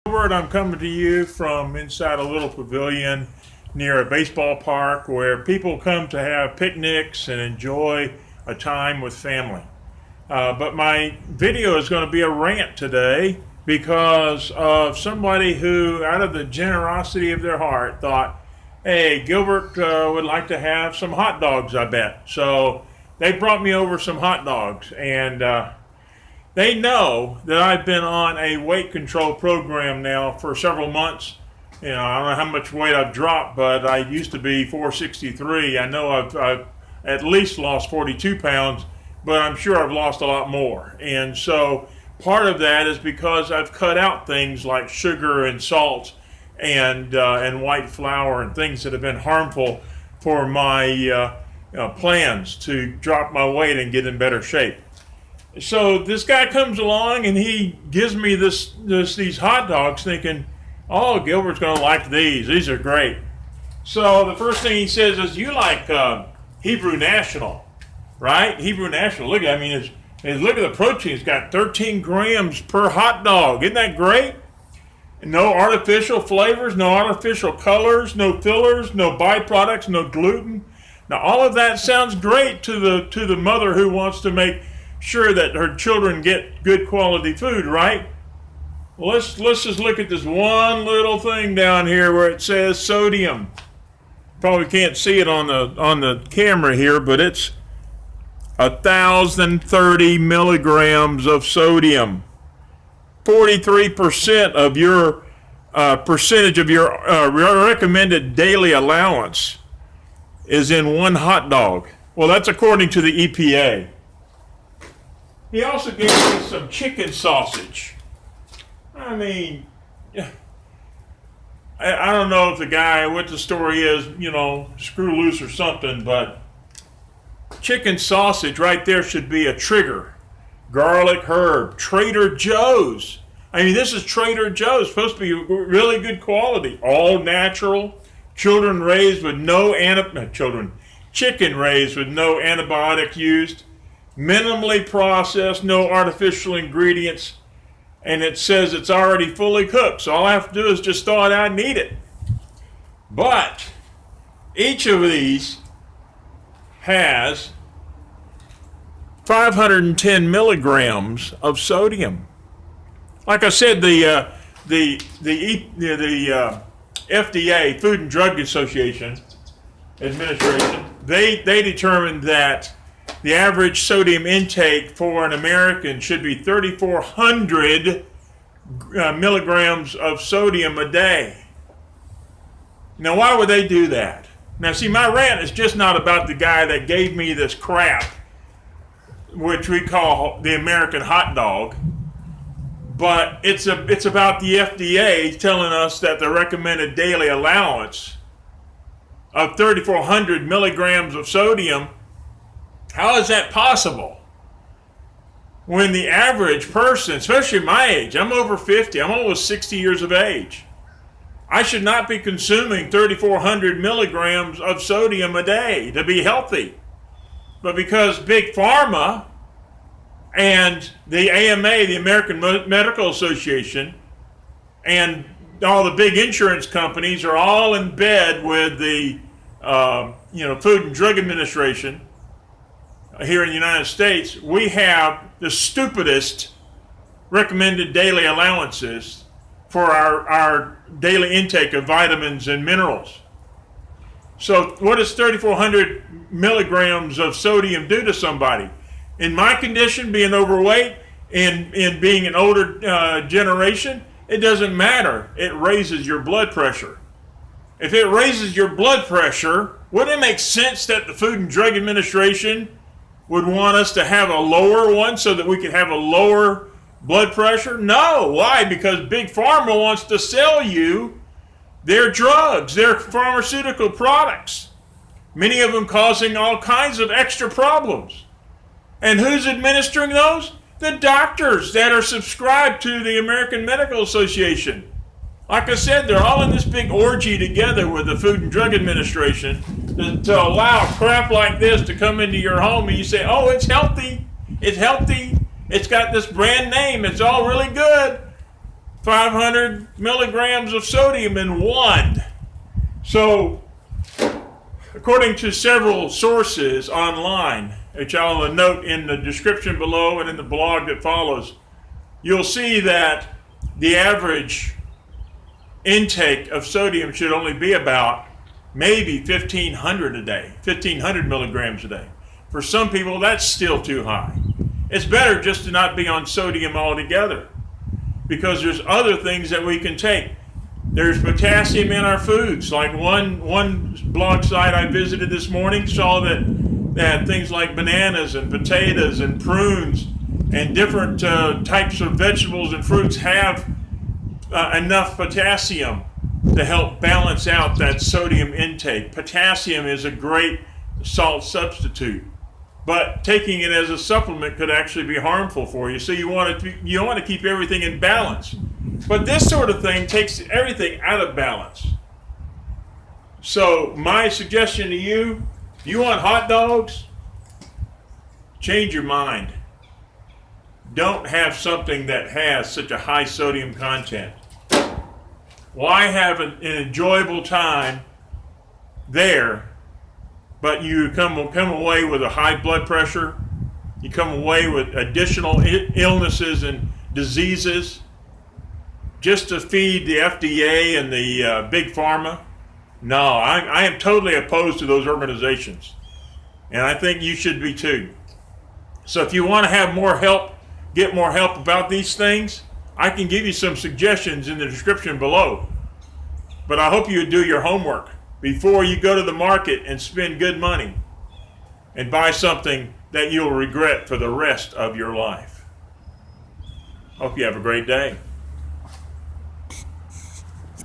Gilbert, I'm coming to you from inside a little pavilion near a baseball park where people come to have picnics and enjoy a time with family. But my video is going to be a rant today because of somebody who, out of the generosity of their heart, thought, hey, Gilbert would like to have some hot dogs, I bet. So they brought me over some hot dogs, and they know that I've been on a weight control program now for several months. You know, I don't know how much weight I've dropped, but I used to be 463. I know I've at least lost 42 pounds, but I'm sure I've lost a lot more. And so part of that is because I've cut out things like sugar and salt and white flour and things that have been harmful for my plans to drop my weight and get in better shape. So this guy comes along and he gives me these hot dogs, thinking, oh, Gilbert's going to like these. These are great. So the first thing he says is, you like Hebrew National, right? Hebrew National. Look, I mean, look at the protein. It's got 13 grams per hot dog. Isn't that great? No artificial flavors, no artificial colors, no fillers, no byproducts, no gluten. Now, all of that sounds great to the mother who wants to make sure that her children get good quality food, right? Well, let's just look at this one little thing down here where it says sodium. Probably can't see it on the camera here, but it's 1,030 milligrams of sodium. 43% of your percentage of your recommended daily allowance is in one hot dog. Well, that's according to the EPA. He also gave me some chicken sausage. I mean, I don't know if the guy, what the story is, you know, screw loose or something, but chicken sausage right there should be a trigger. Garlic herb, Trader Joe's. I mean, this is Trader Joe's, supposed to be really good quality, all natural, chicken raised with no antibiotics used, minimally processed, no artificial ingredients, and it says it's already fully cooked, so all I have to do is just thaw it out and eat it. But each of these has 510 milligrams of sodium. Like I said, the FDA, Food and Drug Administration, they determined that the average sodium intake for an American should be 3,400 milligrams of sodium a day. Now, why would they do that? Now, see, my rant is just not about the guy that gave me this crap, which we call the American hot dog, but it's about the FDA telling us that the recommended daily allowance of 3,400 milligrams of sodium. How is that possible? When the average person, especially my age, I'm over 50, I'm almost 60 years of age, I should not be consuming 3,400 milligrams of sodium a day to be healthy. But because Big Pharma and the AMA, the American Medical Association, and all the big insurance companies are all in bed with the Food and Drug Administration, here in the United States, we have the stupidest recommended daily allowances for our daily intake of vitamins and minerals. So what does 3,400 milligrams of sodium do to somebody? In my condition, being overweight and being an older generation, it doesn't matter. It raises your blood pressure. If it raises your blood pressure, wouldn't it make sense that the Food and Drug Administration would want us to have a lower one so that we could have a lower blood pressure? No. Why? Because Big Pharma wants to sell you their drugs, their pharmaceutical products, many of them causing all kinds of extra problems. And who's administering those? The doctors that are subscribed to the American Medical Association. Like I said, they're all in this big orgy together with the Food and Drug Administration to allow crap like this to come into your home, and you say, oh, it's healthy, it's got this brand name, it's all really good. 500 milligrams of sodium in one. So, according to several sources online, which I'll note in the description below and in the blog that follows, you'll see that the average intake of sodium should only be about maybe 1,500 a day, 1,500 milligrams a day. For some people, that's still too high. It's better just to not be on sodium altogether, because there's other things that we can take. There's potassium in our foods. Like one blog site I visited this morning saw that things like bananas and potatoes and prunes and different types of vegetables and fruits have enough potassium to help balance out that sodium intake. Potassium is a great salt substitute, but taking it as a supplement could actually be harmful for you. So you want to keep everything in balance. But this sort of thing takes everything out of balance. So my suggestion to you, if you want hot dogs, change your mind. Don't have something that has such a high sodium content. Why have an enjoyable time there, but you come away with a high blood pressure, you come away with additional illnesses and diseases, just to feed the FDA and the Big Pharma? No, I am totally opposed to those organizations. And I think you should be too. So if you want to have more help, get more help about these things, I can give you some suggestions in the description below. But I hope you do your homework before you go to the market and spend good money and buy something that you'll regret for the rest of your life. Hope you have a great day.